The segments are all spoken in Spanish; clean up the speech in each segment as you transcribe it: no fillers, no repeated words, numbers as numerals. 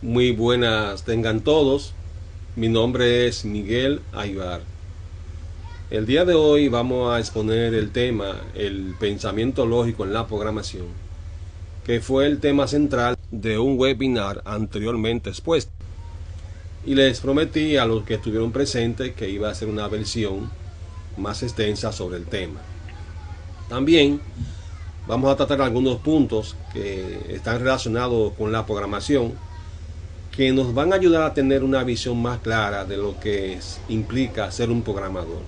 Muy buenas tengan todos. Mi nombre es Miguel Aybar. El día de hoy vamos a exponer el tema el pensamiento lógico en la programación, que fue el tema central de un webinar anteriormente expuesto. Y les prometí a los que estuvieron presentes que iba a hacer una versión más extensa sobre el tema. También vamos a tratar algunos puntos que están relacionados con la programación que nos van a ayudar a tener una visión más clara de lo que implica ser un programador.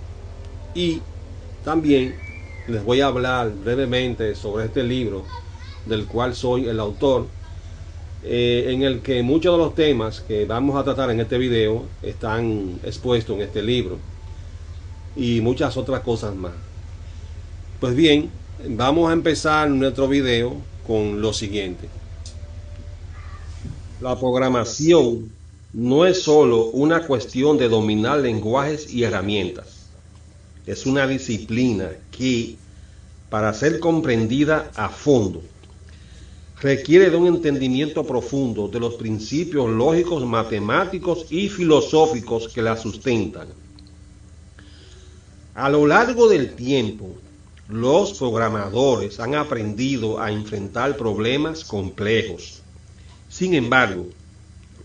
Y también les voy a hablar brevemente sobre este libro del cual soy el autor, en el que muchos de los temas que vamos a tratar en este video están expuestos en este libro y muchas otras cosas más. Pues bien, vamos a empezar nuestro video con lo siguiente. La programación no es solo una cuestión de dominar lenguajes y herramientas. Es una disciplina que, para ser comprendida a fondo, requiere de un entendimiento profundo de los principios lógicos, matemáticos y filosóficos que la sustentan. A lo largo del tiempo, los programadores han aprendido a enfrentar problemas complejos. Sin embargo,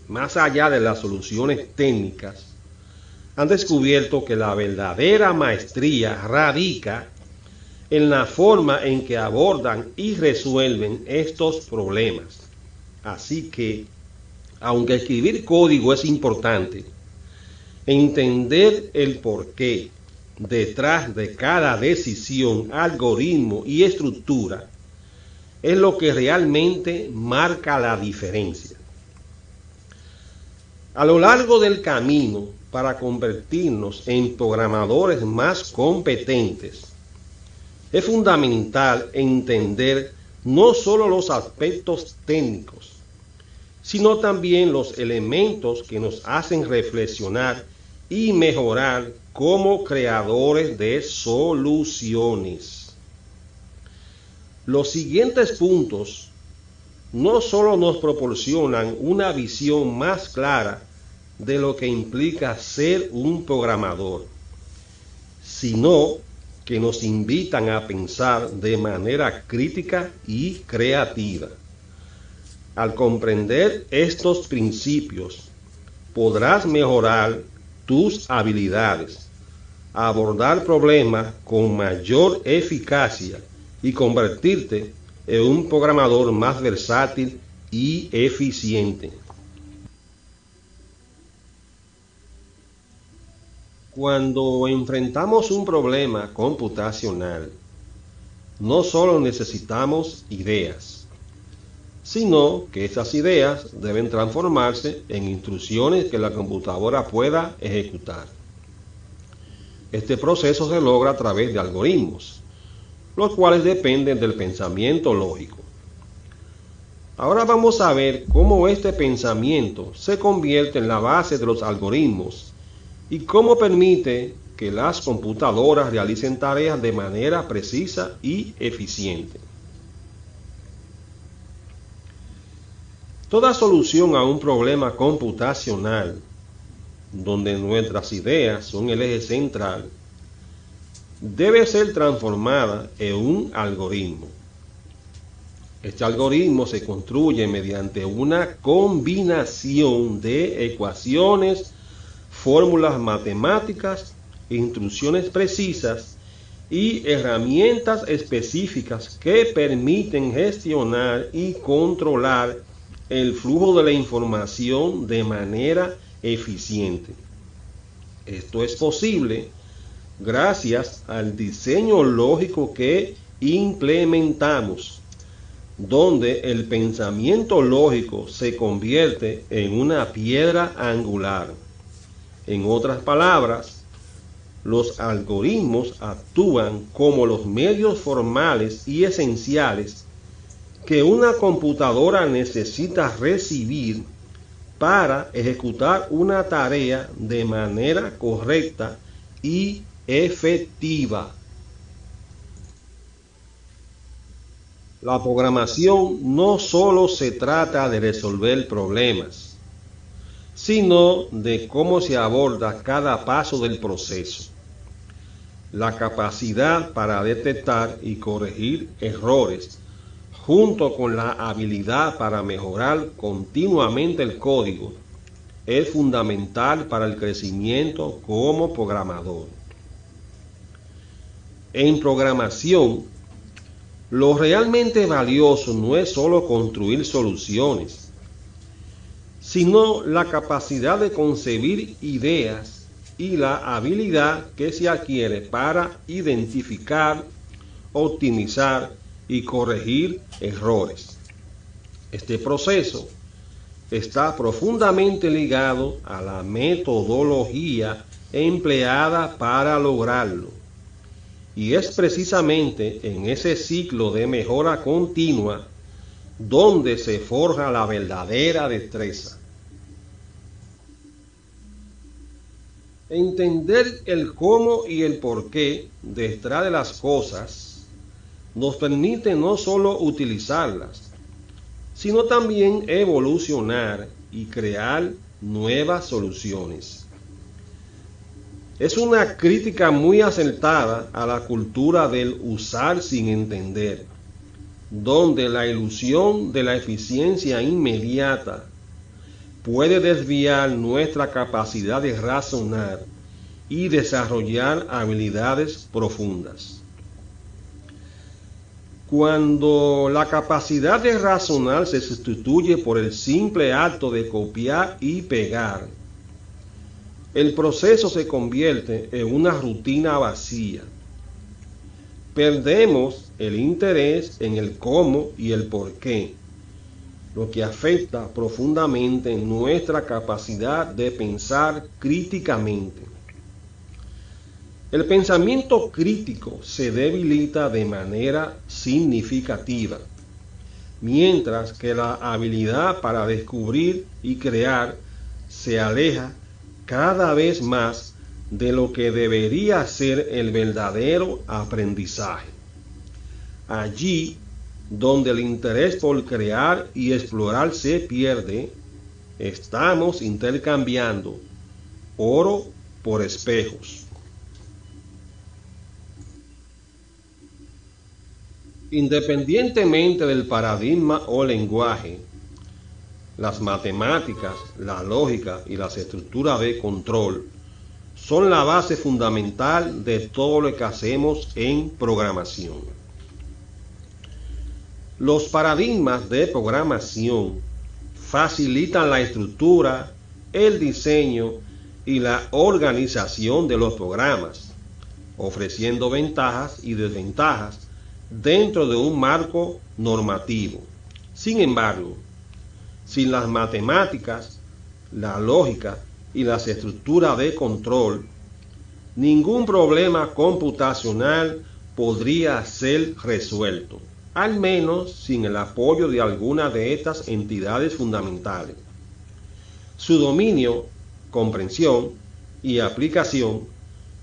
más allá de las soluciones técnicas, han descubierto que la verdadera maestría radica en la forma en que abordan y resuelven estos problemas. Así que, aunque escribir código es importante, entender el porqué detrás de cada decisión, algoritmo y estructura es lo que realmente marca la diferencia. A lo largo del camino para convertirnos en programadores más competentes, es fundamental entender no solo los aspectos técnicos, sino también los elementos que nos hacen reflexionar y mejorar como creadores de soluciones. Los siguientes puntos no solo nos proporcionan una visión más clara de lo que implica ser un programador, sino que nos invitan a pensar de manera crítica y creativa. Al comprender estos principios, podrás mejorar tus habilidades, abordar problemas con mayor eficacia y convertirte en un programador más versátil y eficiente. Cuando enfrentamos un problema computacional, no solo necesitamos ideas, sino que esas ideas deben transformarse en instrucciones que la computadora pueda ejecutar. Este proceso se logra a través de algoritmos, los cuales dependen del pensamiento lógico. Ahora vamos a ver cómo este pensamiento se convierte en la base de los algoritmos y cómo permite que las computadoras realicen tareas de manera precisa y eficiente. Toda solución a un problema computacional, donde nuestras ideas son el eje central, debe ser transformada en un algoritmo. Este algoritmo se construye mediante una combinación de ecuaciones, fórmulas matemáticas, instrucciones precisas y herramientas específicas que permiten gestionar y controlar el flujo de la información de manera eficiente. Esto es posible gracias al diseño lógico que implementamos, donde el pensamiento lógico se convierte en una piedra angular. En otras palabras, los algoritmos actúan como los medios formales y esenciales que una computadora necesita recibir para ejecutar una tarea de manera correcta y efectiva. La programación no solo se trata de resolver problemas, sino de cómo se aborda cada paso del proceso. La capacidad para detectar y corregir errores, junto con la habilidad para mejorar continuamente el código, es fundamental para el crecimiento como programador. En programación, lo realmente valioso no es solo construir soluciones, sino la capacidad de concebir ideas y la habilidad que se adquiere para identificar, optimizar y corregir errores. Este proceso está profundamente ligado a la metodología empleada para lograrlo. Y es precisamente en ese ciclo de mejora continua donde se forja la verdadera destreza. Entender el cómo y el porqué detrás de las cosas nos permite no solo utilizarlas, sino también evolucionar y crear nuevas soluciones. Es una crítica muy acertada a la cultura del usar sin entender, donde la ilusión de la eficiencia inmediata puede desviar nuestra capacidad de razonar y desarrollar habilidades profundas. Cuando la capacidad de razonar se sustituye por el simple acto de copiar y pegar, el proceso se convierte en una rutina vacía. Perdemos el interés en el cómo y el por qué, lo que afecta profundamente nuestra capacidad de pensar críticamente. El pensamiento crítico se debilita de manera significativa, mientras que la habilidad para descubrir y crear se aleja cada vez más de lo que debería ser el verdadero aprendizaje. Allí donde el interés por crear y explorar se pierde, estamos intercambiando oro por espejos. Independientemente del paradigma o lenguaje, las matemáticas, la lógica y las estructuras de control son la base fundamental de todo lo que hacemos en programación. Los paradigmas de programación facilitan la estructura, el diseño y la organización de los programas, ofreciendo ventajas y desventajas dentro de un marco normativo. Sin embargo, sin las matemáticas, la lógica y las estructuras de control, ningún problema computacional podría ser resuelto, al menos sin el apoyo de alguna de estas entidades fundamentales. Su dominio, comprensión y aplicación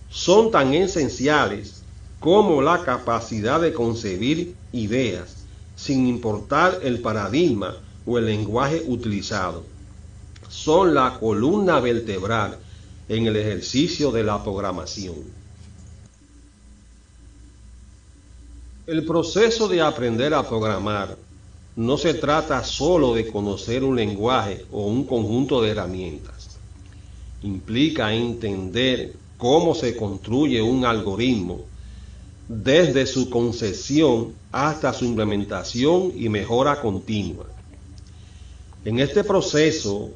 son tan esenciales como la capacidad de concebir ideas, sin importar el paradigma o el lenguaje utilizado. Son la columna vertebral en el ejercicio de la programación. El proceso de aprender a programar no se trata solo de conocer un lenguaje o un conjunto de herramientas. Implica entender cómo se construye un algoritmo, desde su concepción hasta su implementación y mejora continua. En este proceso,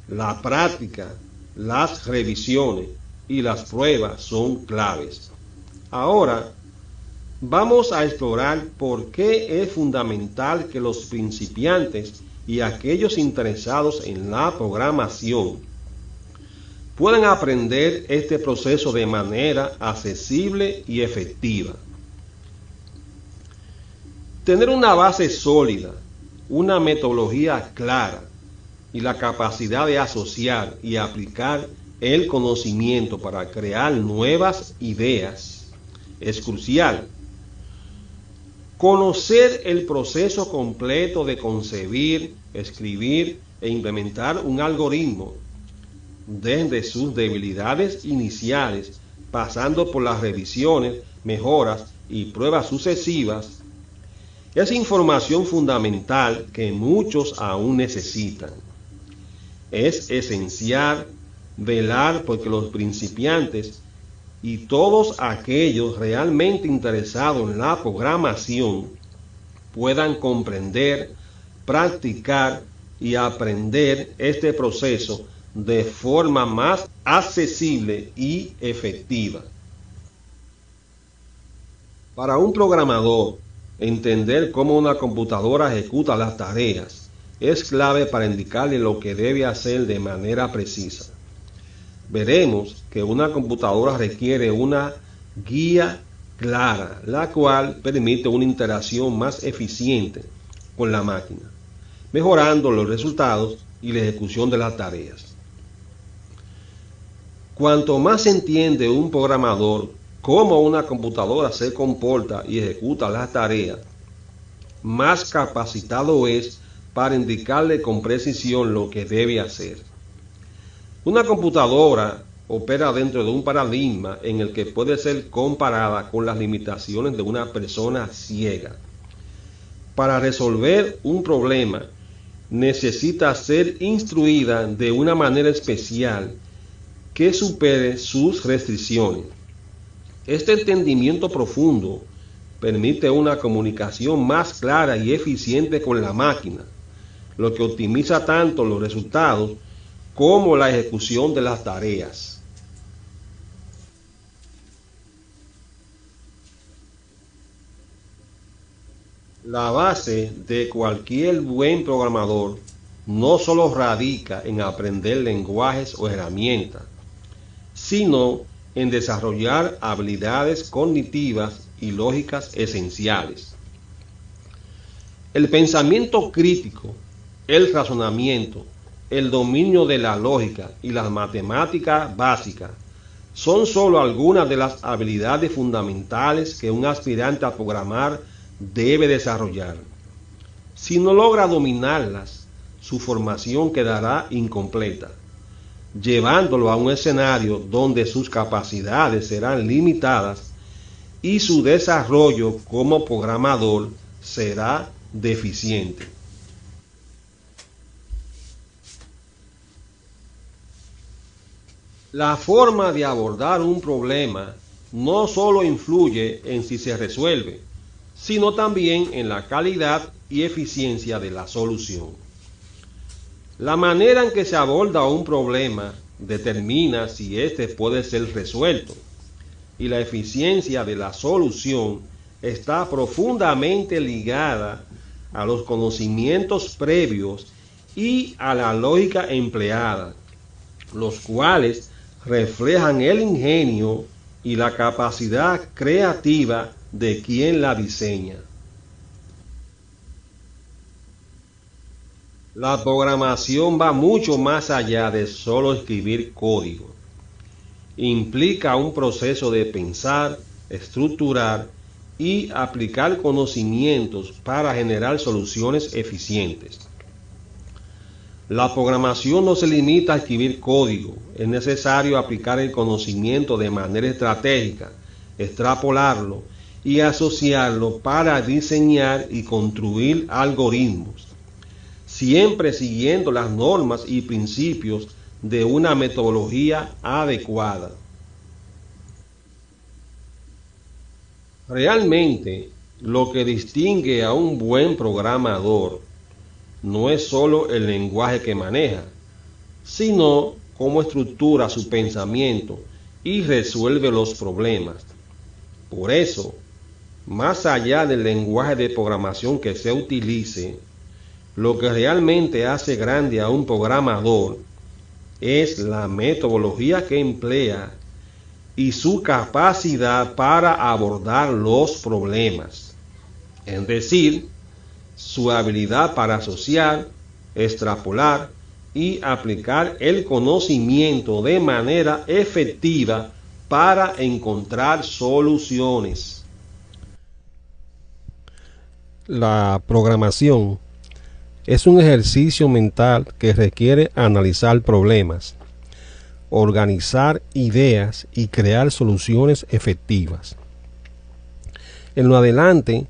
la práctica, las revisiones y las pruebas son claves. Ahora, vamos a explorar por qué es fundamental que los principiantes y aquellos interesados en la programación puedan aprender este proceso de manera accesible y efectiva. Tener una base sólida, una metodología clara y la capacidad de asociar y aplicar el conocimiento para crear nuevas ideas es crucial. Conocer el proceso completo de concebir, escribir e implementar un algoritmo desde sus debilidades iniciales, pasando por las revisiones, mejoras y pruebas sucesivas, es información fundamental que muchos aún necesitan. Es esencial velar porque los principiantes y todos aquellos realmente interesados en la programación puedan comprender, practicar y aprender este proceso de forma más accesible y efectiva. Para un programador, entender cómo una computadora ejecuta las tareas es clave para indicarle lo que debe hacer de manera precisa. Veremos que una computadora requiere una guía clara, la cual permite una interacción más eficiente con la máquina, mejorando los resultados y la ejecución de las tareas. Cuanto más entiende un programador cómo una computadora se comporta y ejecuta las tareas, más capacitado es para indicarle con precisión lo que debe hacer. Una computadora opera dentro de un paradigma en el que puede ser comparada con las limitaciones de una persona ciega. Para resolver un problema, necesita ser instruida de una manera especial que supere sus restricciones. Este entendimiento profundo permite una comunicación más clara y eficiente con la máquina, lo que optimiza tanto los resultados como la ejecución de las tareas. La base de cualquier buen programador no solo radica en aprender lenguajes o herramientas, sino en desarrollar habilidades cognitivas y lógicas esenciales. El pensamiento crítico, el razonamiento, el dominio de la lógica y las matemáticas básicas son solo algunas de las habilidades fundamentales que un aspirante a programar debe desarrollar. Si no logra dominarlas, su formación quedará incompleta, llevándolo a un escenario donde sus capacidades serán limitadas y su desarrollo como programador será deficiente. La forma de abordar un problema no solo influye en si se resuelve, sino también en la calidad y eficiencia de la solución. La manera en que se aborda un problema determina si éste puede ser resuelto, y la eficiencia de la solución está profundamente ligada a los conocimientos previos y a la lógica empleada, los cuales reflejan el ingenio y la capacidad creativa de quien la diseña. La programación va mucho más allá de solo escribir código. Implica un proceso de pensar, estructurar y aplicar conocimientos para generar soluciones eficientes. La programación no se limita a escribir código, es necesario aplicar el conocimiento de manera estratégica, extrapolarlo y asociarlo para diseñar y construir algoritmos, siempre siguiendo las normas y principios de una metodología adecuada. Realmente, lo que distingue a un buen programador no es solo el lenguaje que maneja, sino cómo estructura su pensamiento y resuelve los problemas. Por eso, más allá del lenguaje de programación que se utilice, lo que realmente hace grande a un programador es la metodología que emplea y su capacidad para abordar los problemas, es decir, su habilidad para asociar, extrapolar y aplicar el conocimiento de manera efectiva para encontrar soluciones. La programación Es un ejercicio mental que requiere analizar problemas, organizar ideas y crear soluciones efectivas. En lo adelante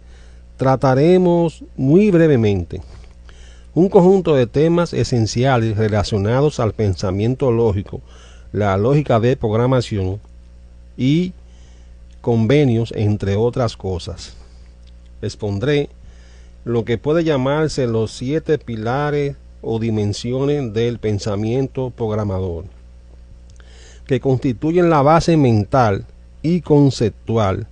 trataremos muy brevemente un conjunto de temas esenciales relacionados al pensamiento lógico, la lógica de programación y convenios, entre otras cosas. Expondré lo que puede llamarse los 7 pilares o dimensiones del pensamiento programador, que constituyen la base mental y conceptual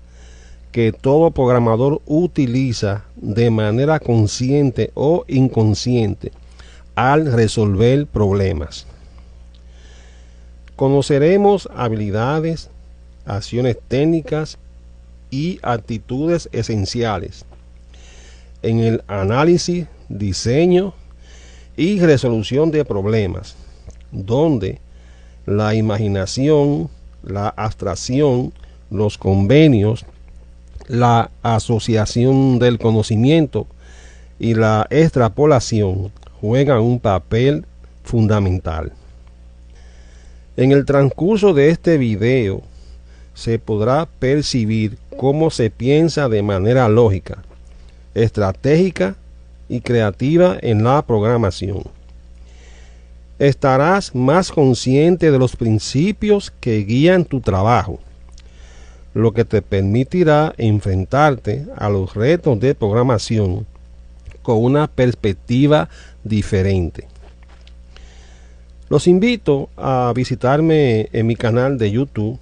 que todo programador utiliza de manera consciente o inconsciente al resolver problemas. Conoceremos habilidades, acciones técnicas y actitudes esenciales en el análisis, diseño y resolución de problemas, donde la imaginación, la abstracción, los convenios, la asociación del conocimiento y la extrapolación juegan un papel fundamental. En el transcurso de este video se podrá percibir cómo se piensa de manera lógica, estratégica y creativa en la programación. Estarás más consciente de los principios que guían tu trabajo, lo que te permitirá enfrentarte a los retos de programación con una perspectiva diferente. Los invito a visitarme en mi canal de YouTube,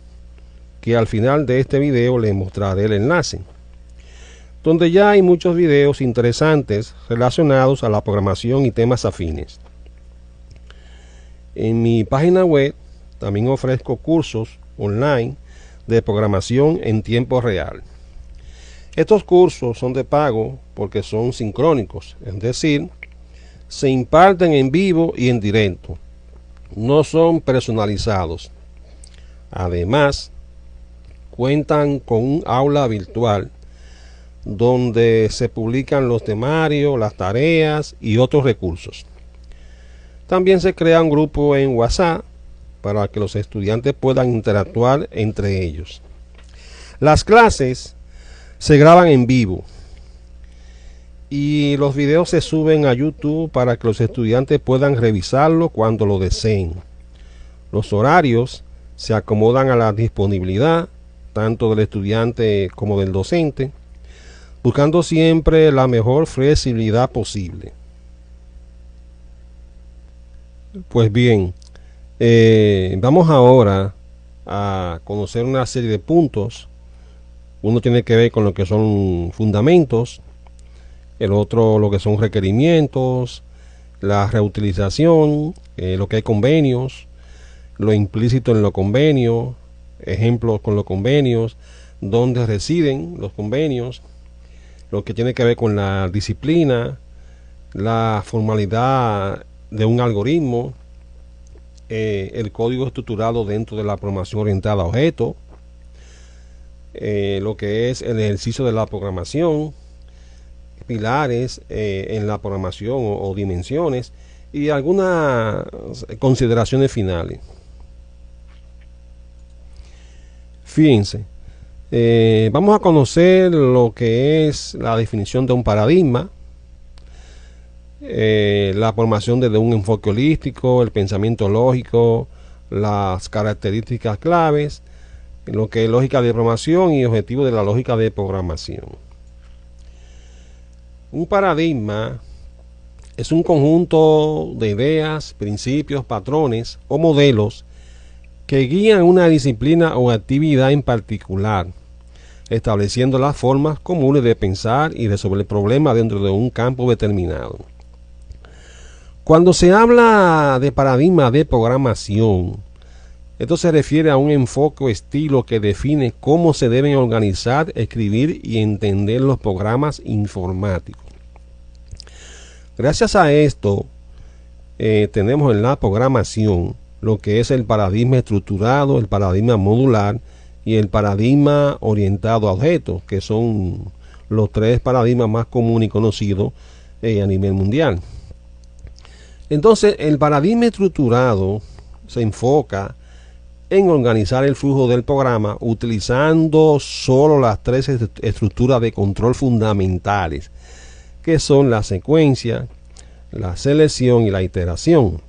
que al final de este video les mostraré el enlace, donde ya hay muchos videos interesantes relacionados a la programación y temas afines. En mi página web también ofrezco cursos online de programación en tiempo real. Estos cursos son de pago porque son sincrónicos, es decir, se imparten en vivo y en directo. No son personalizados. Además, cuentan con un aula virtual donde se publican los temarios, las tareas y otros recursos. También se crea un grupo en WhatsApp para que los estudiantes puedan interactuar entre ellos. Las clases se graban en vivo y los videos se suben a YouTube para que los estudiantes puedan revisarlo cuando lo deseen. Los horarios se acomodan a la disponibilidad tanto del estudiante como del docente, buscando siempre la mejor flexibilidad posible. Pues bien, vamos ahora a conocer una serie de puntos. Uno tiene que ver con lo que son fundamentos, el otro lo que son requerimientos, la reutilización, lo que hay convenios, lo implícito en los convenios, ejemplos con los convenios, dónde residen los convenios, lo que tiene que ver con la disciplina, la formalidad de un algoritmo, el código estructurado dentro de la programación orientada a objetos, lo que es el ejercicio de la programación, pilares en la programación o dimensiones y algunas consideraciones finales. Fíjense, vamos a conocer lo que es la definición de un paradigma, la formación desde un enfoque holístico, el pensamiento lógico, las características claves, lo que es lógica de programación y objetivos de la lógica de programación. Un paradigma es un conjunto de ideas, principios, patrones o modelos que guían una disciplina o actividad en particular, estableciendo las formas comunes de pensar y resolver problemas dentro de un campo determinado. Cuando se habla de paradigma de programación, esto se refiere a un enfoque o estilo que define cómo se deben organizar, escribir y entender los programas informáticos. Gracias a esto, tenemos en la programación lo que es el paradigma estructurado, el paradigma modular y el paradigma orientado a objetos, que son los 3 paradigmas más comunes y conocidos a nivel mundial. Entonces, el paradigma estructurado se enfoca en organizar el flujo del programa utilizando solo las tres estructuras de control fundamentales, que son la secuencia, la selección y la iteración.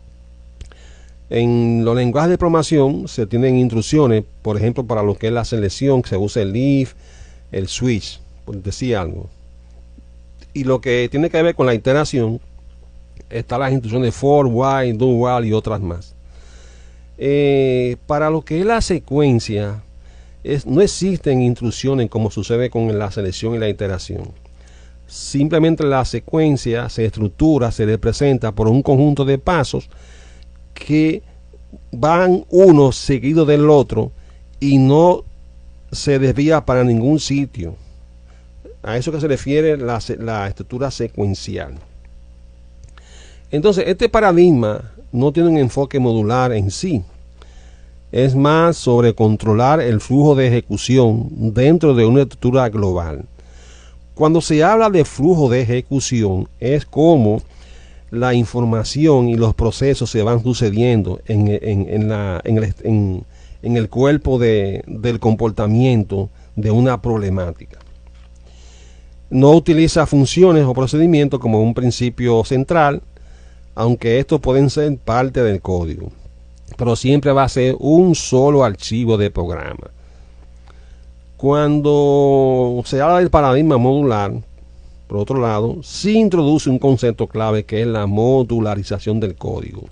En los lenguajes de programación se tienen instrucciones, por ejemplo, para lo que es la selección, se usa el if, el switch, por decir algo. Y lo que tiene que ver con la iteración, están las instrucciones for, while, do while y otras más. Para lo que es la secuencia, no existen instrucciones como sucede con la selección y la iteración. Simplemente la secuencia se estructura, se representa por un conjunto de pasos que van uno seguido del otro y no se desvía para ningún sitio. A eso que se refiere la estructura secuencial. Entonces, este paradigma no tiene un enfoque modular en sí. Es más sobre controlar el flujo de ejecución dentro de una estructura global. Cuando se habla de flujo de ejecución, es como la información y los procesos se van sucediendo en el cuerpo del comportamiento de una problemática. No utiliza funciones o procedimientos como un principio central, aunque estos pueden ser parte del código, pero siempre va a ser un solo archivo de programa. Cuando se habla del paradigma modular, por otro lado, sí introduce un concepto clave que es la modularización del código.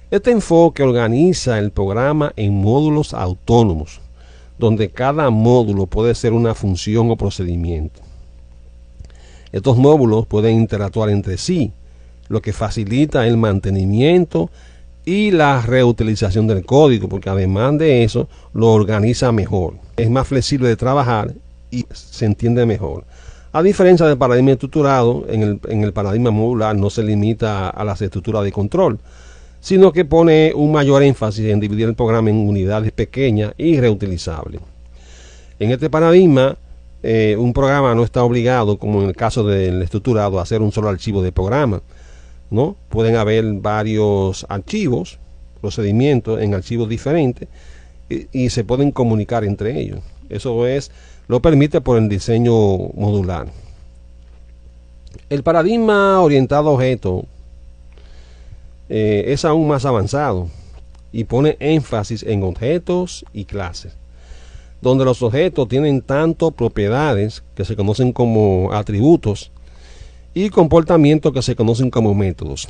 Este enfoque organiza el programa en módulos autónomos, donde cada módulo puede ser una función o procedimiento. Estos módulos pueden interactuar entre sí, lo que facilita el mantenimiento y la reutilización del código, porque además de eso lo organiza mejor. Es más flexible de trabajar y se entiende mejor. A diferencia del paradigma estructurado, en el paradigma modular no se limita a las estructuras de control, sino que pone un mayor énfasis en dividir el programa en unidades pequeñas y reutilizables. En este paradigma, un programa no está obligado, como en el caso del estructurado, a hacer un solo archivo de programa, ¿no? Pueden haber varios archivos, procedimientos en archivos diferentes y se pueden comunicar entre ellos. Eso lo permite por el diseño modular. El paradigma orientado a objetos es aún más avanzado y pone énfasis en objetos y clases, donde los objetos tienen tanto propiedades que se conocen como atributos y comportamientos que se conocen como métodos.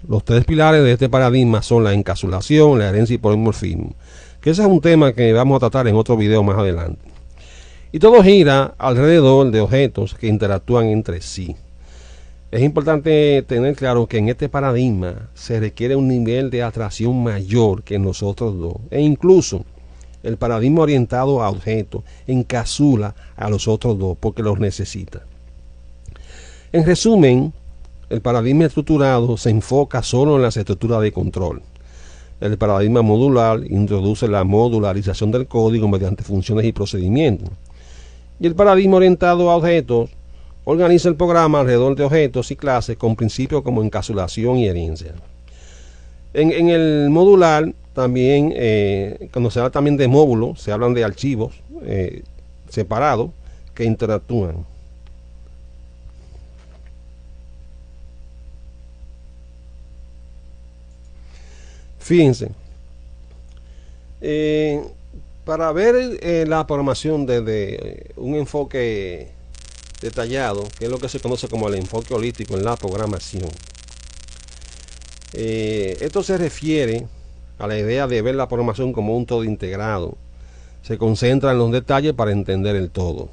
Los tres pilares de este paradigma son la encapsulación, la herencia y polimorfismo, que ese es un tema que vamos a tratar en otro video más adelante. Y todo gira alrededor de objetos que interactúan entre sí. Es importante tener claro que en este paradigma se requiere un nivel de abstracción mayor que en los otros dos, e incluso el paradigma orientado a objetos encapsula a los otros dos porque los necesita. En resumen, el paradigma estructurado se enfoca solo en las estructuras de control. El paradigma modular introduce la modularización del código mediante funciones y procedimientos. Y el paradigma orientado a objetos organiza el programa alrededor de objetos y clases con principios como encapsulación y herencia. En el modular también, cuando se habla también de módulos, se hablan de archivos separados que interactúan. Fíjense, para ver la programación desde un enfoque detallado, que es lo que se conoce como el enfoque holístico en la programación, esto se refiere a la idea de ver la programación como un todo integrado. Se concentra en los detalles para entender el todo,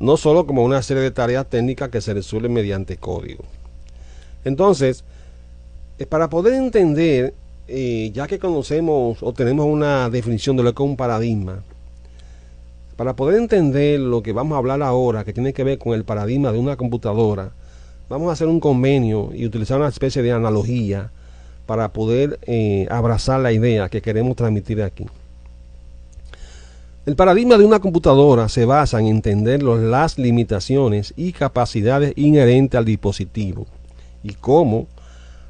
no solo como una serie de tareas técnicas que se resuelven mediante código. Entonces, para poder entender, ya que conocemos o tenemos una definición de lo que es un paradigma, para poder entender lo que vamos a hablar ahora, que tiene que ver con el paradigma de una computadora, vamos a hacer un convenio y utilizar una especie de analogía para poder abrazar la idea que queremos transmitir aquí. El paradigma de una computadora se basa en entender las limitaciones y capacidades inherentes al dispositivo y cómo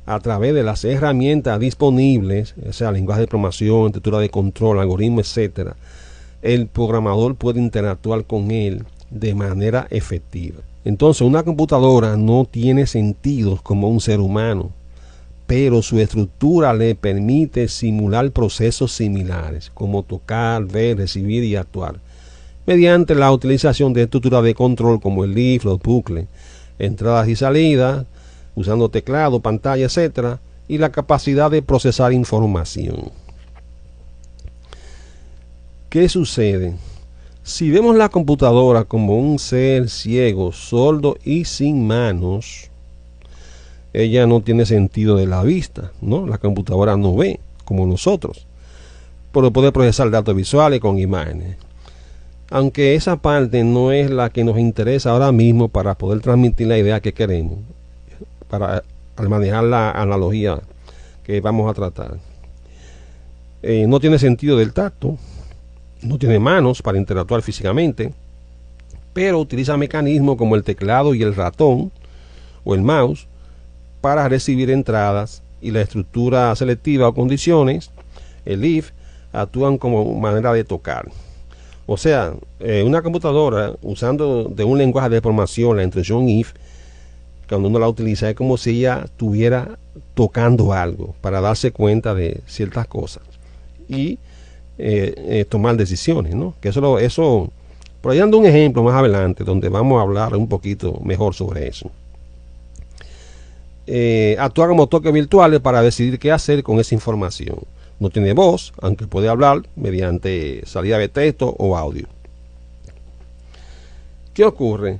a través de las herramientas disponibles, o sea, lenguaje de programación, estructura de control, algoritmo, etcétera, el programador puede interactuar con él de manera efectiva. Entonces, una computadora no tiene sentidos como un ser humano, pero su estructura le permite simular procesos similares, como tocar, ver, recibir y actuar, mediante la utilización de estructuras de control como el if, los bucles, entradas y salidas, usando teclado, pantalla, etcétera, y la capacidad de procesar información. ¿Qué sucede? Si vemos la computadora como un ser ciego, sordo y sin manos, ella no tiene sentido de la vista, ¿no? La computadora no ve como nosotros, pero puede procesar datos visuales con imágenes. Aunque esa parte no es la que nos interesa ahora mismo para poder transmitir la idea que queremos, al manejar la analogía que vamos a tratar. No tiene sentido del tacto, no tiene manos para interactuar físicamente, pero utiliza mecanismos como el teclado y el ratón o el mouse para recibir entradas, y la estructura selectiva o condiciones, el if, actúan como manera de tocar. O sea, una computadora usando de un lenguaje de programación la instrucción if, cuando uno la utiliza, es como si ella estuviera tocando algo para darse cuenta de ciertas cosas y tomar decisiones, ¿no? Que eso, por ahí ando un ejemplo más adelante donde vamos a hablar un poquito mejor sobre eso. Actúa como toques virtuales para decidir qué hacer con esa información. No tiene voz, aunque puede hablar mediante salida de texto o audio. ¿Qué ocurre?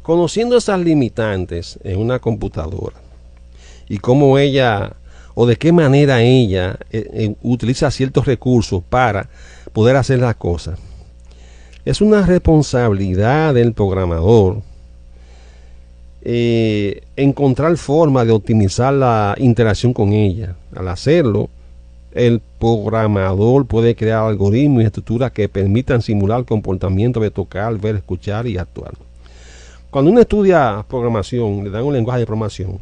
Conociendo esas limitantes en una computadora y cómo ella o de qué manera ella utiliza ciertos recursos para poder hacer las cosas, es una responsabilidad del programador encontrar forma de optimizar la interacción con ella. Al hacerlo, el programador puede crear algoritmos y estructuras que permitan simular comportamientos de tocar, ver, escuchar y actuar. Cuando uno estudia programación, le dan un lenguaje de programación,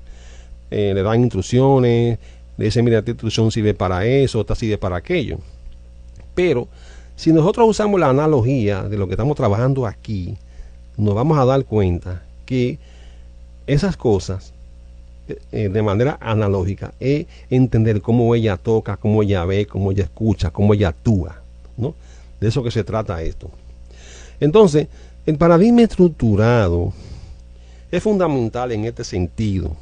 le dan instrucciones, le dicen, mira, esta instrucción sirve para eso, esta sirve para aquello. Pero si nosotros usamos la analogía de lo que estamos trabajando aquí, nos vamos a dar cuenta que esas cosas, de manera analógica, es entender cómo ella toca, cómo ella ve, cómo ella escucha, cómo ella actúa, ¿no? De eso que se trata esto. Entonces, el paradigma estructurado es fundamental en este sentido,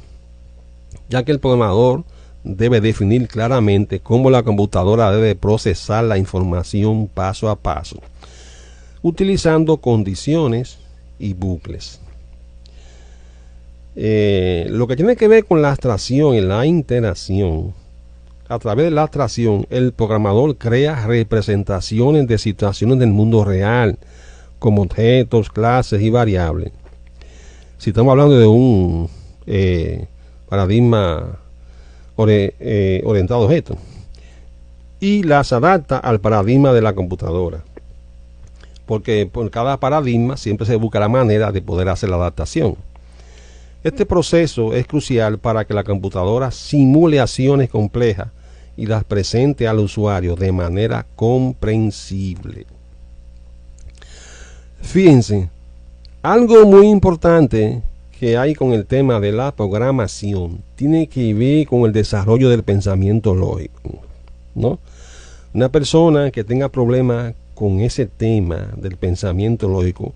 ya que el programador debe definir claramente cómo la computadora debe procesar la información paso a paso, utilizando condiciones y bucles. Lo que tiene que ver con la abstracción y la interacción, a través de la abstracción, el programador crea representaciones de situaciones del mundo real, como objetos, clases y variables. Si estamos hablando de un paradigma orientado a objetos, y las adapta al paradigma de la computadora, porque por cada paradigma siempre se busca la manera de poder hacer la adaptación. Este proceso es crucial para que la computadora simule acciones complejas y las presente al usuario de manera comprensible. Fíjense, algo muy importante que hay con el tema de la programación tiene que ver con el desarrollo del pensamiento lógico, ¿no? Una persona que tenga problemas con ese tema del pensamiento lógico,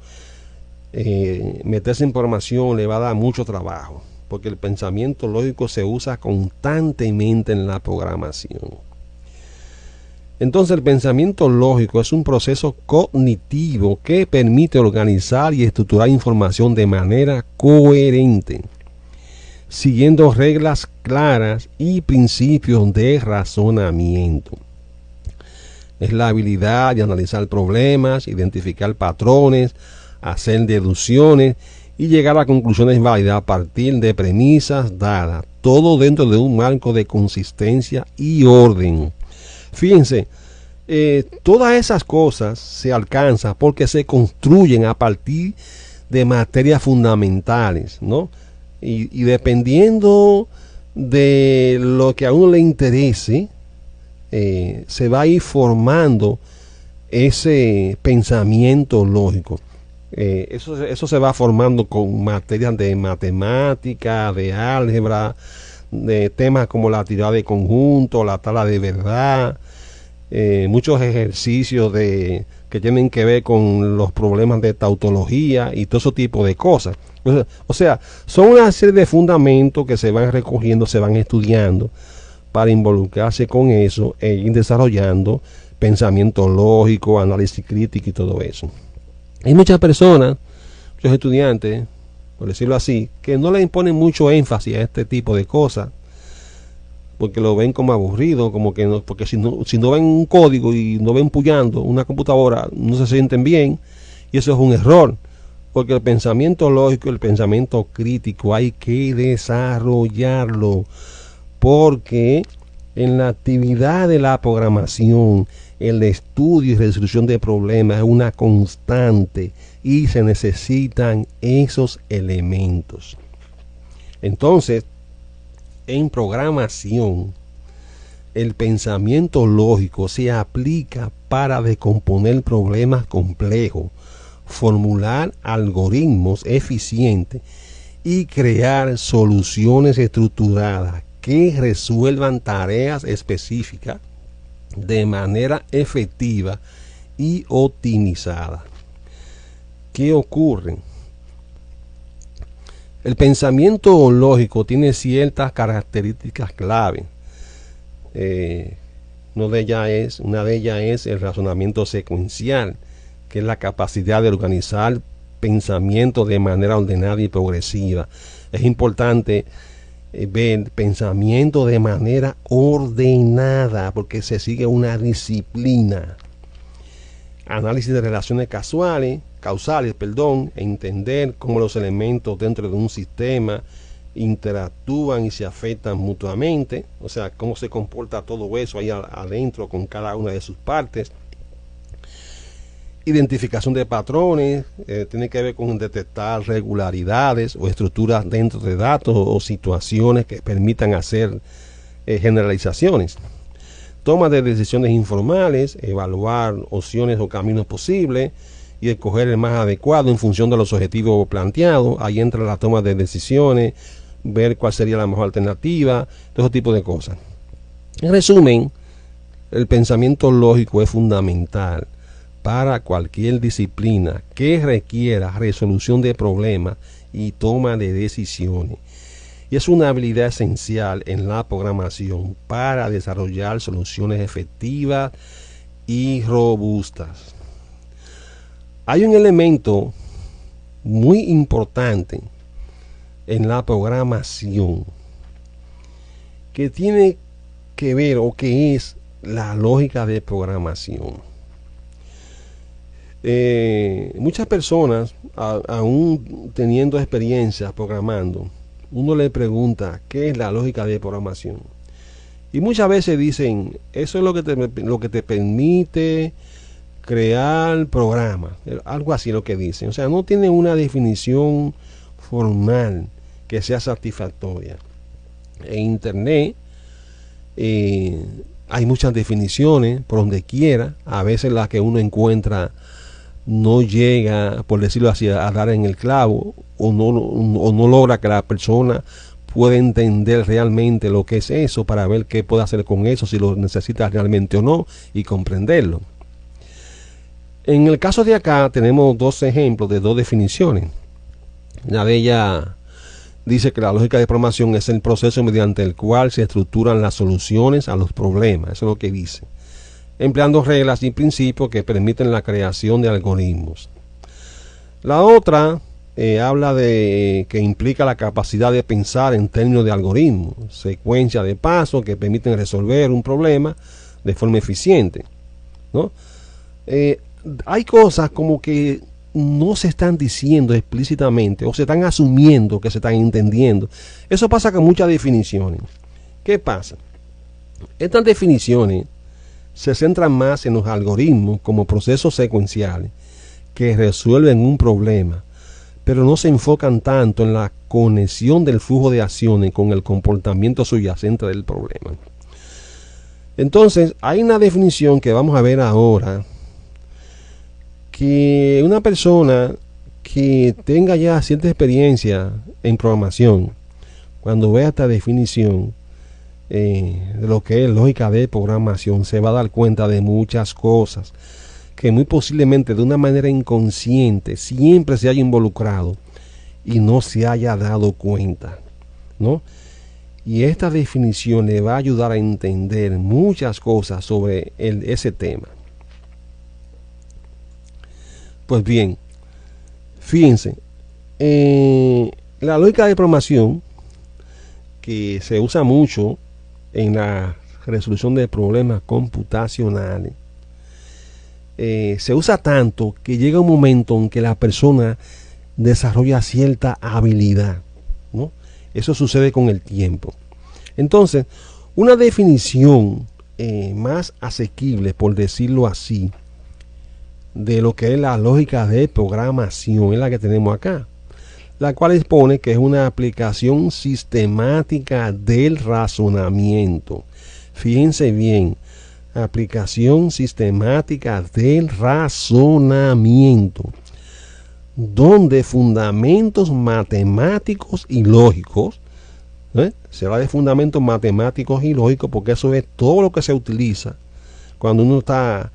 meterse en programación le va a dar mucho trabajo, porque el pensamiento lógico se usa constantemente en la programación. Entonces, el pensamiento lógico es un proceso cognitivo que permite organizar y estructurar información de manera coherente, siguiendo reglas claras y principios de razonamiento. Es la habilidad de analizar problemas, identificar patrones, hacer deducciones y llegar a conclusiones válidas a partir de premisas dadas, todo dentro de un marco de consistencia y orden. Fíjense, todas esas cosas se alcanzan porque se construyen a partir de materias fundamentales, ¿no? Y dependiendo de lo que a uno le interese, se va a ir formando ese pensamiento lógico. Eso se va formando con materias de matemática, de álgebra, de temas como la tirada de conjunto, la tabla de verdad, muchos ejercicios que tienen que ver con los problemas de tautología y todo ese tipo de cosas. O sea, son una serie de fundamentos que se van recogiendo, se van estudiando para involucrarse con eso e ir desarrollando pensamiento lógico, análisis crítico y todo eso. Hay muchas personas, muchos estudiantes, por decirlo así, que no le imponen mucho énfasis a este tipo de cosas, porque lo ven como aburrido, como que no, porque si no ven un código y no ven pullando una computadora, no se sienten bien, y eso es un error, porque el pensamiento lógico, el pensamiento crítico hay que desarrollarlo, porque en la actividad de la programación, el estudio y resolución de problemas es una constante y se necesitan esos elementos. Entonces, en programación, el pensamiento lógico se aplica para descomponer problemas complejos, formular algoritmos eficientes y crear soluciones estructuradas que resuelvan tareas específicas de manera efectiva y optimizada. ¿Qué ocurre? El pensamiento lógico tiene ciertas características clave. Una de ellas es el razonamiento secuencial, que es la capacidad de organizar pensamiento de manera ordenada y progresiva. Es importante ver pensamiento de manera ordenada, porque se sigue una disciplina. Análisis de relaciones causales, entender cómo los elementos dentro de un sistema interactúan y se afectan mutuamente, o sea, cómo se comporta todo eso ahí adentro con cada una de sus partes. Identificación de patrones, tiene que ver con detectar regularidades o estructuras dentro de datos o situaciones que permitan hacer generalizaciones. Toma de decisiones informales, evaluar opciones o caminos posibles y escoger el más adecuado en función de los objetivos planteados. Ahí entra la toma de decisiones, ver cuál sería la mejor alternativa, todo ese tipo de cosas. En resumen, el pensamiento lógico es fundamental para cualquier disciplina que requiera resolución de problemas y toma de decisiones. Y es una habilidad esencial en la programación para desarrollar soluciones efectivas y robustas. Hay un elemento muy importante en la programación que tiene que ver o que es la lógica de programación. Muchas personas, aún teniendo experiencia programando, uno le pregunta qué es la lógica de programación y muchas veces dicen eso es lo que te permite crear programas, algo así lo que dicen. O sea, no tiene una definición formal que sea satisfactoria. En internet hay muchas definiciones por donde quiera. A veces la que uno encuentra no llega, por decirlo así, a dar en el clavo, o no logra que la persona pueda entender realmente lo que es eso para ver qué puede hacer con eso, si lo necesita realmente o no, y comprenderlo. En el caso de acá tenemos dos ejemplos de dos definiciones. Una de ellas dice que la lógica de programación es el proceso mediante el cual se estructuran las soluciones a los problemas. Eso es lo que dice, empleando reglas y principios que permiten la creación de algoritmos. La otra habla de que implica la capacidad de pensar en términos de algoritmos, secuencia de pasos que permiten resolver un problema de forma eficiente, ¿no? Hay cosas como que no se están diciendo explícitamente o se están asumiendo que se están entendiendo. Eso pasa con muchas definiciones. ¿Qué pasa? Estas definiciones se centran más en los algoritmos como procesos secuenciales que resuelven un problema, pero no se enfocan tanto en la conexión del flujo de acciones con el comportamiento subyacente del problema. Entonces, hay una definición que vamos a ver ahora, que una persona que tenga ya cierta experiencia en programación, cuando vea esta definición de lo que es lógica de programación, se va a dar cuenta de muchas cosas que muy posiblemente de una manera inconsciente siempre se haya involucrado y no se haya dado cuenta, ¿no? Y esta definición le va a ayudar a entender muchas cosas sobre ese tema. Pues bien, fíjense, la lógica de programación, que se usa mucho en la resolución de problemas computacionales, se usa tanto que llega un momento en que la persona desarrolla cierta habilidad, ¿no? Eso sucede con el tiempo. Entonces, una definición más asequible, por decirlo así, de lo que es la lógica de programación es la que tenemos acá, la cual expone que es una aplicación sistemática del razonamiento. Fíjense bien, aplicación sistemática del razonamiento, donde fundamentos matemáticos y lógicos, se habla de fundamentos matemáticos y lógicos porque eso es todo lo que se utiliza cuando uno está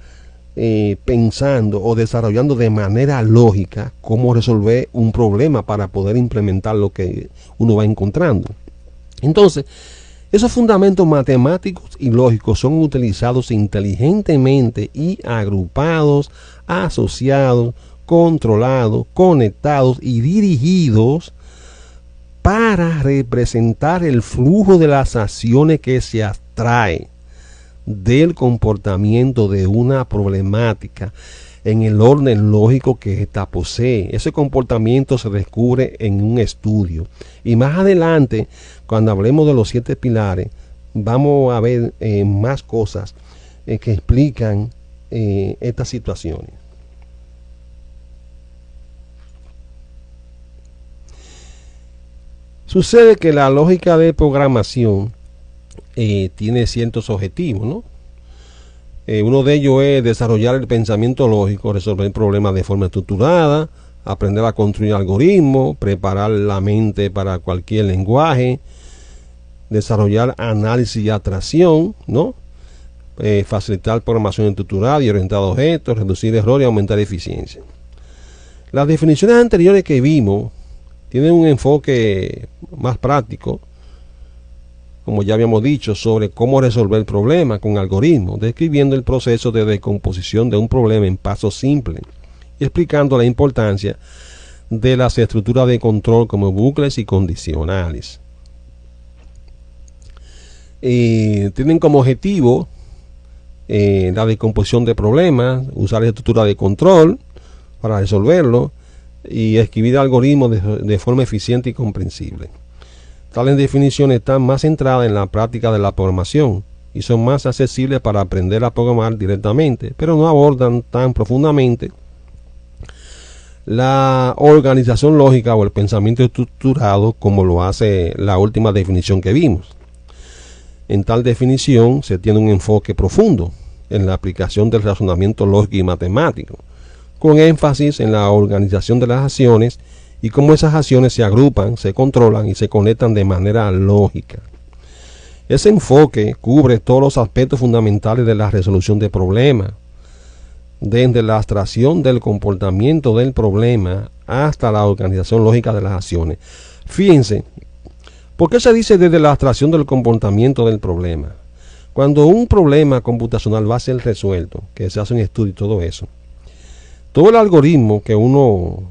pensando o desarrollando de manera lógica cómo resolver un problema para poder implementar lo que uno va encontrando. Entonces, esos fundamentos matemáticos y lógicos son utilizados inteligentemente y agrupados, asociados, controlados, conectados y dirigidos para representar el flujo de las acciones que se abstrae del comportamiento de una problemática en el orden lógico que ésta posee. Ese comportamiento se descubre en un estudio. Y más adelante, cuando hablemos de los 7 pilares, vamos a ver más cosas que explican estas situaciones. Sucede que la lógica de programación tiene ciertos objetivos, ¿no? Uno de ellos es desarrollar el pensamiento lógico, resolver problemas de forma estructurada, aprender a construir algoritmos, preparar la mente para cualquier lenguaje, desarrollar análisis y atracción, ¿no? Facilitar programación estructurada y orientada a objetos, reducir errores y aumentar eficiencia. Las definiciones anteriores que vimos tienen un enfoque más práctico, como ya habíamos dicho, sobre cómo resolver problemas con algoritmos, describiendo el proceso de decomposición de un problema en pasos simples y explicando la importancia de las estructuras de control como bucles y condicionales. Tienen como objetivo la decomposición de problemas, usar la estructura de control para resolverlo y escribir algoritmos de forma eficiente y comprensible. Tales definiciones están más centradas en la práctica de la programación y son más accesibles para aprender a programar directamente, pero no abordan tan profundamente la organización lógica o el pensamiento estructurado como lo hace la última definición que vimos. En tal definición se tiene un enfoque profundo en la aplicación del razonamiento lógico y matemático, con énfasis en la organización de las acciones y cómo esas acciones se agrupan, se controlan y se conectan de manera lógica. Ese enfoque cubre todos los aspectos fundamentales de la resolución de problemas, desde la abstracción del comportamiento del problema hasta la organización lógica de las acciones. Fíjense, ¿por qué se dice desde la abstracción del comportamiento del problema? Cuando un problema computacional va a ser resuelto, que se hace un estudio y todo eso, todo el algoritmo que uno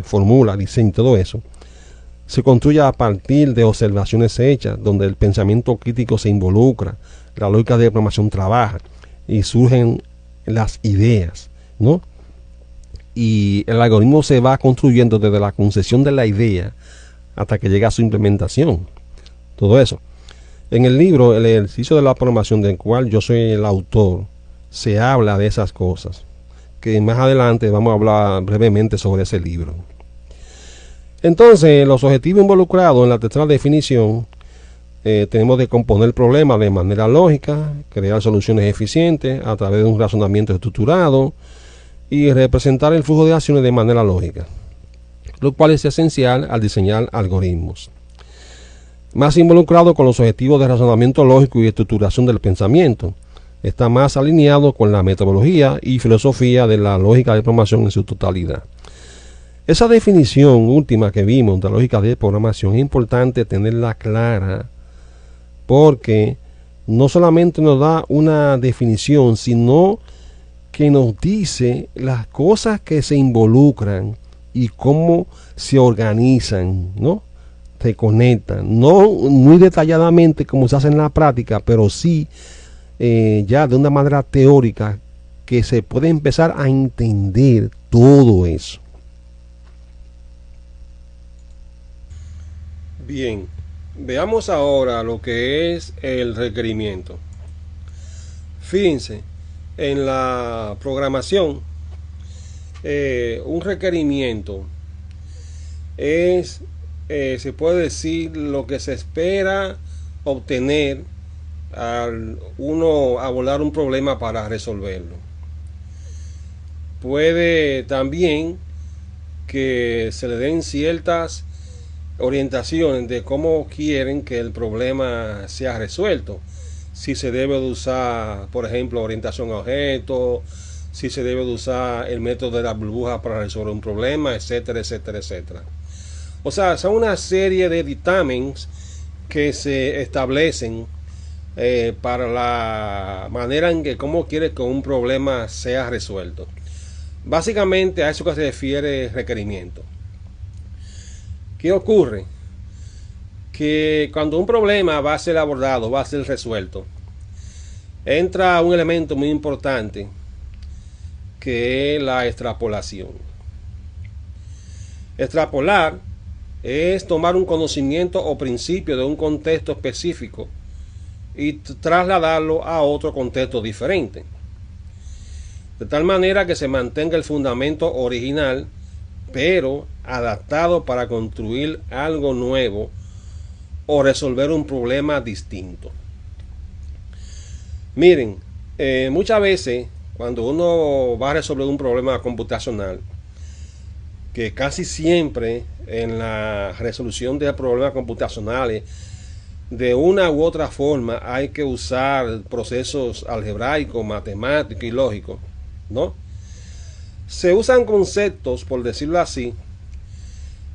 formula, diseña y todo eso, se construye a partir de observaciones hechas, donde el pensamiento crítico se involucra, la lógica de programación trabaja y surgen las ideas, ¿no? Y el algoritmo se va construyendo desde la concepción de la idea hasta que llega a su implementación. Todo eso. En el libro El ejercicio de la programación, del cual yo soy el autor, se habla de esas cosas, que más adelante vamos a hablar brevemente sobre ese libro. Entonces, los objetivos involucrados en la tercera definición, tenemos de componer el problema de manera lógica, crear soluciones eficientes a través de un razonamiento estructurado y representar el flujo de acciones de manera lógica, lo cual es esencial al diseñar algoritmos. Más involucrado con los objetivos de razonamiento lógico y estructuración del pensamiento, está más alineado con la metodología y filosofía de la lógica de programación en su totalidad. Esa definición última que vimos de la lógica de programación es importante tenerla clara, porque no solamente nos da una definición, sino que nos dice las cosas que se involucran y cómo se organizan, ¿no? Se conectan, no muy detalladamente como se hace en la práctica, pero sí ya de una manera teórica que se puede empezar a entender todo eso. Bien, veamos ahora lo que es el requerimiento. Fíjense, en la programación, un requerimiento es, se puede decir, lo que se espera obtener al uno abordar un problema para resolverlo. Puede también que se le den ciertas orientaciones de cómo quieren que el problema sea resuelto. Si se debe de usar, por ejemplo, orientación a objetos, si se debe de usar el método de la burbuja para resolver un problema, etcétera, etcétera, etcétera. O sea, son una serie de dictámenes que se establecen para la manera en que cómo quiere que un problema sea resuelto. Básicamente a eso que se refiere requerimiento. ¿Qué ocurre? Que cuando un problema va a ser abordado, va a ser resuelto, entra un elemento muy importante que es la extrapolación. Extrapolar es tomar un conocimiento o principio de un contexto específico y trasladarlo a otro contexto diferente, de tal manera que se mantenga el fundamento original, pero adaptado para construir algo nuevo o resolver un problema distinto. Miren, muchas veces cuando uno va a resolver un problema computacional, que casi siempre en la resolución de problemas computacionales de una u otra forma hay que usar procesos algebraicos, matemáticos y lógicos, ¿no? Se usan conceptos, por decirlo así,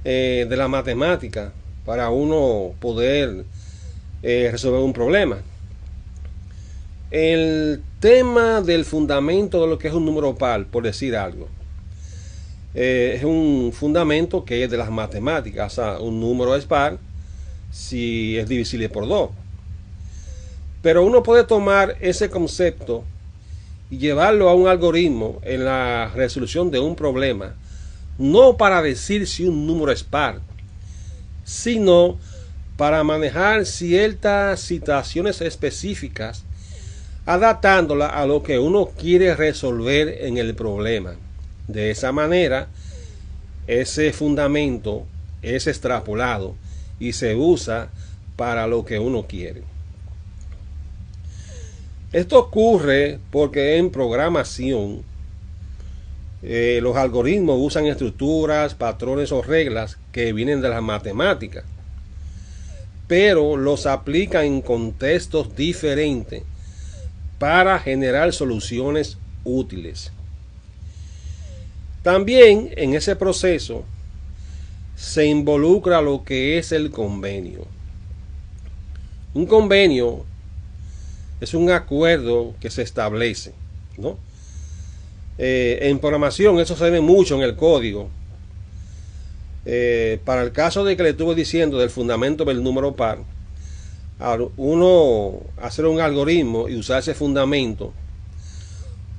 de la matemática para uno poder resolver un problema. El tema del fundamento de lo que es un número par, por decir algo, es un fundamento que es de las matemáticas. O sea, un número es par si es divisible por 2. Pero uno puede tomar ese concepto y llevarlo a un algoritmo en la resolución de un problema, no para decir si un número es par, sino para manejar ciertas situaciones específicas, adaptándola a lo que uno quiere resolver en el problema. De esa manera, ese fundamento es extrapolado y se usa para lo que uno quiere. Esto ocurre porque en programación los algoritmos usan estructuras, patrones o reglas que vienen de las matemáticas, pero los aplican en contextos diferentes para generar soluciones útiles. También en ese proceso se involucra lo que es el convenio. Un convenio es un acuerdo que se establece, ¿no? En programación eso se ve mucho en el código. Para el caso de que le estuve diciendo del fundamento del número par, uno hacer un algoritmo y usar ese fundamento,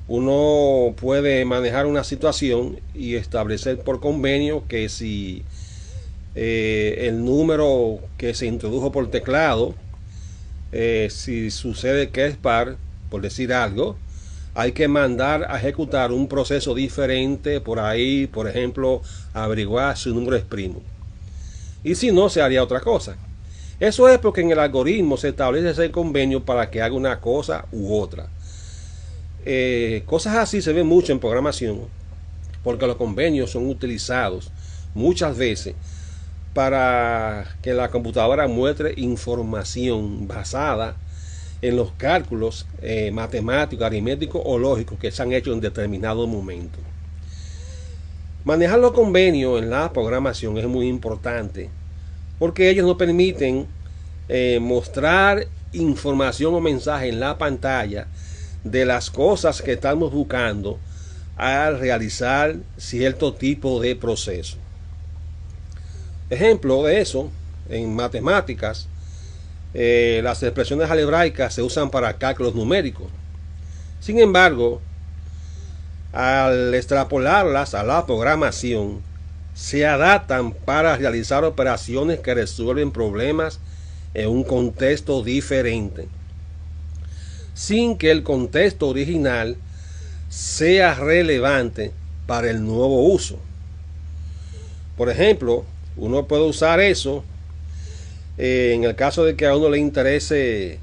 uno puede manejar una situación y establecer por convenio que si el número que se introdujo por teclado, si sucede que es par, por decir algo, hay que mandar a ejecutar un proceso diferente por ahí, por ejemplo, averiguar si un número es primo. y si no, se haría otra cosa. Eso es porque en el algoritmo se establece ese convenio para que haga una cosa u otra. Cosas así se ven mucho en programación, porque los convenios son utilizados muchas veces para que la computadora muestre información basada en los cálculos matemáticos, aritméticos o lógicos que se han hecho en determinado momento. Manejar los convenios en la programación es muy importante, porque ellos nos permiten mostrar información o mensaje en la pantalla de las cosas que estamos buscando al realizar cierto tipo de proceso. Ejemplo de eso, en matemáticas, las expresiones algebraicas se usan para cálculos numéricos. Sin embargo, al extrapolarlas a la programación, se adaptan para realizar operaciones que resuelven problemas en un contexto diferente, sin que el contexto original sea relevante para el nuevo uso. Por ejemplo, uno puede usar eso en el caso de que a uno le interese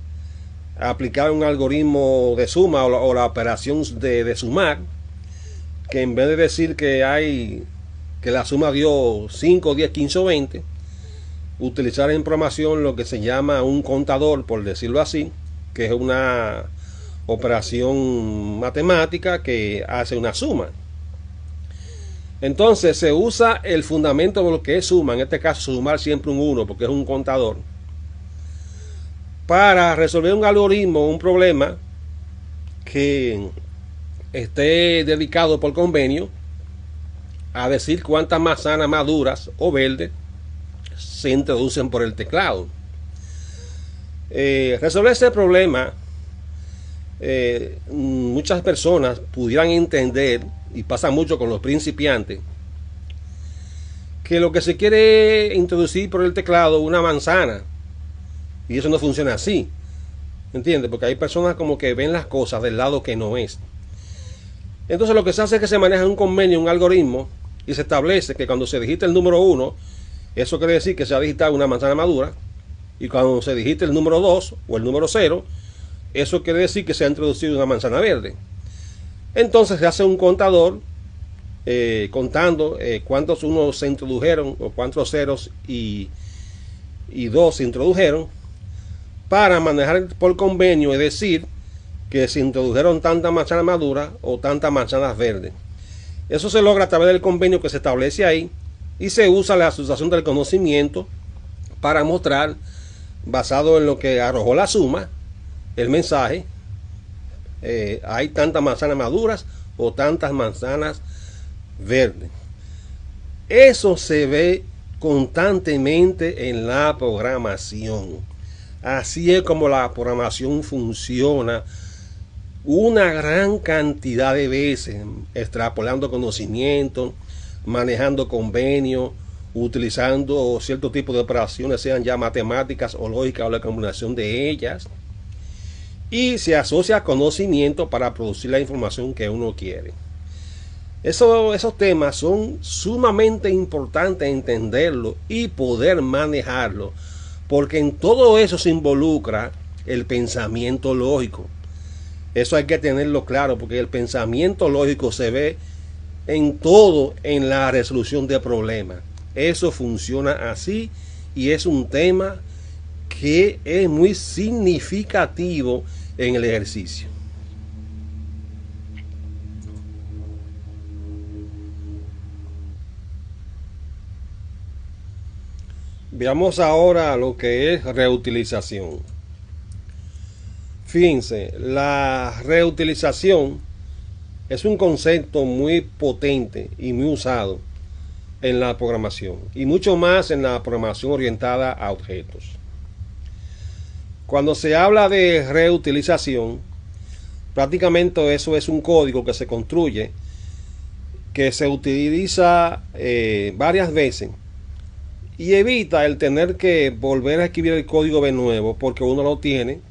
aplicar un algoritmo de suma o la operación de sumar, que en vez de decir que la suma dio 5, 10, 15 o 20, utilizar en programación lo que se llama un contador, por decirlo así, que es una operación matemática que hace una suma. Entonces se usa el fundamento de lo que es suma, en este caso sumar siempre un 1 porque es un contador, para resolver un algoritmo, un problema que esté dedicado por convenio a decir cuántas manzanas maduras o verdes se introducen por el teclado. Resolver ese problema, muchas personas pudieran entender, y pasa mucho con los principiantes, que lo que se quiere introducir por el teclado es una manzana, y eso no funciona así, ¿entiendes? Porque hay personas como que ven las cosas del lado que no es. Entonces lo que se hace es que se maneja un convenio, un algoritmo, y se establece que cuando se digita el número 1, eso quiere decir que se ha digitado una manzana madura, y cuando se digita el número 2 o el número 0, eso quiere decir que se ha introducido una manzana verde. Entonces se hace un contador contando cuántos unos se introdujeron o cuántos ceros y 2 se introdujeron, para manejar por convenio, es decir, que se introdujeron tantas manzanas maduras o tantas manzanas verdes. Eso se logra a través del convenio que se establece ahí, y se usa la asociación del conocimiento para mostrar, basado en lo que arrojó la suma, el mensaje: hay tantas manzanas maduras o tantas manzanas verdes. Eso se ve constantemente en la programación. Así es como la programación funciona una gran cantidad de veces, extrapolando conocimiento, manejando convenios, utilizando cierto tipo de operaciones, sean ya matemáticas o lógicas o la combinación de ellas, y se asocia conocimiento para producir la información que uno quiere. Esos temas son sumamente importantes entenderlo y poder manejarlo, porque en todo eso se involucra el pensamiento lógico. Eso hay que tenerlo claro, porque el pensamiento lógico se ve en todo, en la resolución de problemas. Eso funciona así, y es un tema que es muy significativo en el ejercicio. Veamos ahora lo que es reutilización. Fíjense, la reutilización es un concepto muy potente y muy usado en la programación, y mucho más en la programación orientada a objetos. Cuando se habla de reutilización, prácticamente eso es un código que se construye, que se utiliza varias veces, y evita el tener que volver a escribir el código de nuevo, porque uno lo tiene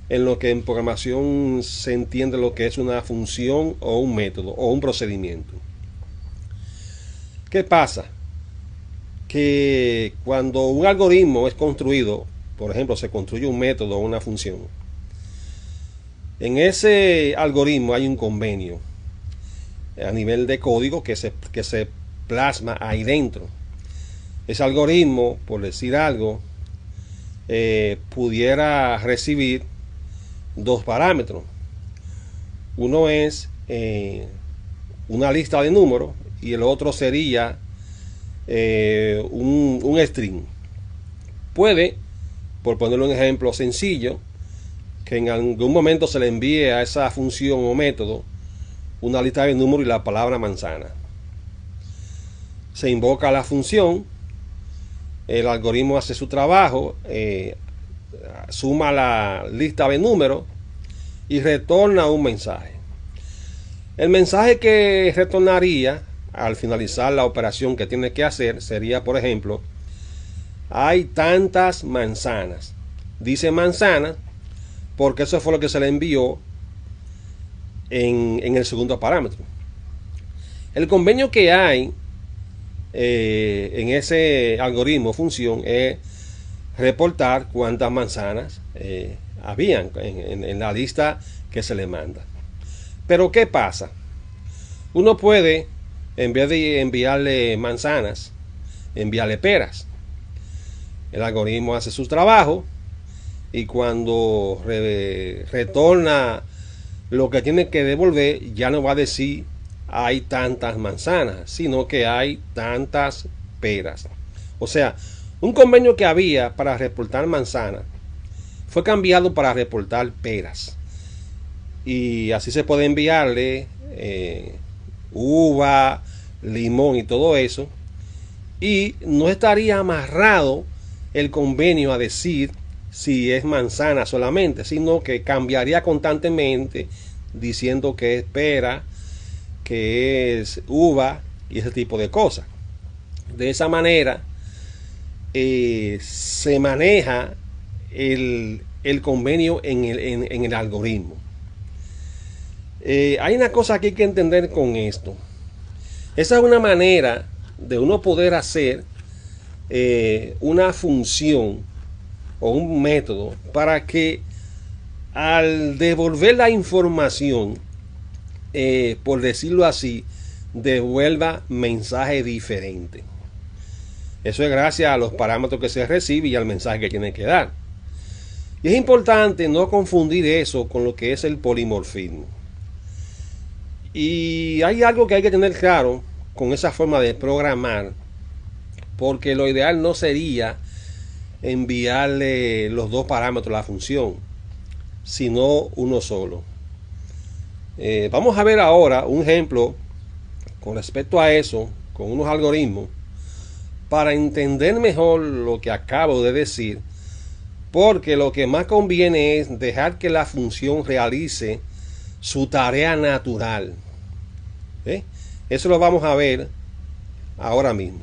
en lo que en programación se entiende lo que es una función o un método o un procedimiento. ¿Qué pasa? que cuando un algoritmo es construido, por ejemplo, se construye un método o una función, en ese algoritmo hay un convenio a nivel de código que se plasma ahí dentro. Ese algoritmo, por decir algo, pudiera recibir dos parámetros. Uno es una lista de números y el otro sería un string. Puede, por ponerle un ejemplo sencillo, que en algún momento se le envíe a esa función o método una lista de números y la palabra manzana. Se invoca la función, el algoritmo hace su trabajo, suma la lista de números y retorna un mensaje. El mensaje que retornaría al finalizar la operación que tiene que hacer sería, por ejemplo, hay tantas manzanas. Dice manzana porque eso fue lo que se le envió en el segundo parámetro. El convenio que hay en ese algoritmo función es reportar cuántas manzanas habían en la lista que se le manda. Pero ¿qué pasa? Uno puede, en vez de enviarle manzanas, enviarle peras. El algoritmo hace su trabajo y cuando retorna lo que tiene que devolver, ya no va a decir hay tantas manzanas, sino que hay tantas peras. O sea, un convenio que había para reportar manzanas fue cambiado para reportar peras. Y así se puede enviarle uva, limón y todo eso. Y no estaría amarrado el convenio a decir si es manzana solamente, sino que cambiaría constantemente diciendo que es pera, que es uva y ese tipo de cosas. De esa manera se maneja el convenio en el algoritmo. Hay una cosa que hay que entender con esto. Esa es una manera de uno poder hacer una función o un método para que al devolver la información, por decirlo así, devuelva mensaje diferente. Eso es gracias a los parámetros que se recibe y al mensaje que tiene que dar. Y es importante no confundir eso con lo que es el polimorfismo. Y hay algo que hay que tener claro con esa forma de programar, porque lo ideal no sería enviarle los dos parámetros a la función, sino uno solo. Vamos a ver ahora un ejemplo con respecto a eso, con unos algoritmos, para entender mejor lo que acabo de decir, porque lo que más conviene es dejar que la función realice su tarea natural. Eso lo vamos a ver ahora mismo.